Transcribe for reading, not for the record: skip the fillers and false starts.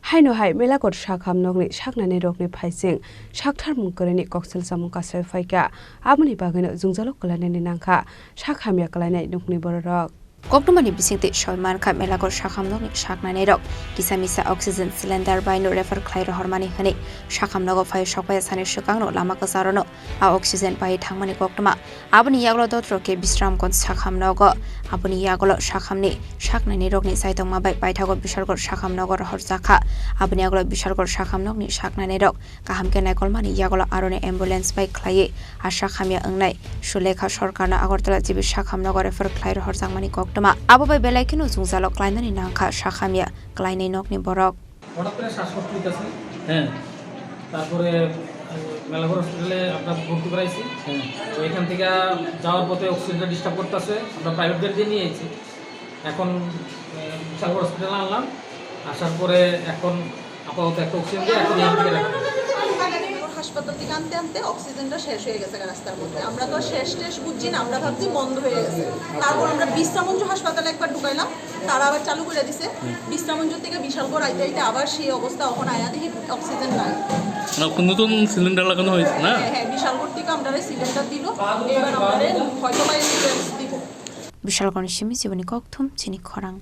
Haino hai Melagarh Saknainaiokni Saknainairokni Phaising Saktharmung Kwrwini Koksilsamung Kasawi Phaikha aboni bagino jungjalok kalainani nangkha Sakhamya kalainai nukni borok Koktumani bisingti soimankha Melagarh Sakhamnokni Saknainairok kisamisa oxygen cylinder baino refer khlairo hormani hani Sakhamnogo phai sokpai sani sukangno lama kasarono a oxygen bai thangmani koktuma aboni yaglo dotroke bisramkon Sakhamnogo aboni yaglo Sakhamni Saknainairokni saitongma bai paithago Bishargor Sakhamnogo horjakha aboni yaglo Bishargor Sakhamnokni Saknainairok kahamke naikolmani yaglo aroni ambulance bai khlai a Sakhamya ongnai Sulekha Sarkarna Agartala jibi Sakhamnogo refer khlairo horjakmani Abo bai belai kenu jungjalok klainani nangkha Sakhamya Saknainairokni borok হঠাৎ করে শ্বাসকষ্ট হইতাছে তারপরে মেলাঘর হসপিটালে আমরা ভর্তি করাইছি তো এখান থেকে যাওয়ার পথে অক্সিজেনটা ডিস্টার্ব করতেছে আমরা প্রাইভেট গাড়ি দিয়ে নিয়ে আইছি এখন বিশালগড় হসপিটালে আনলাম আসার পরে এখন আপাতত একটা অক্সিজেন দিয়ে এখন এখান থেকে রাখলাম হাসপাতাল থেকে আনতে আনতে অক্সিজেনটা শেষ হয়ে গেছে রাস্তার মধ্যে আমরা তো শেষ বুঝছি না আমরা ভাবছি বন্ধ হয়ে গেছে তারপর আমরা বিশ্রামঞ্জ হাসপাতালে একবার ঢুকাইলাম তারা আবার চালু করে দিছে বিশ্রামঞ্জ থেকে বিশালগড় আইতে আইতে আবার সেই অবস্থা এখন আয়া দেখি অক্সিজেন নাই নতুন সিলিন্ডার লাগানো হয়েছে না হ্যাঁ বিশালগড় থেকে আমরা সিলিন্ডার দিল এবার আমাদের হয়তো বা দিব বিশালগড় সিমি জীবনী ককথুম চিনি খরাং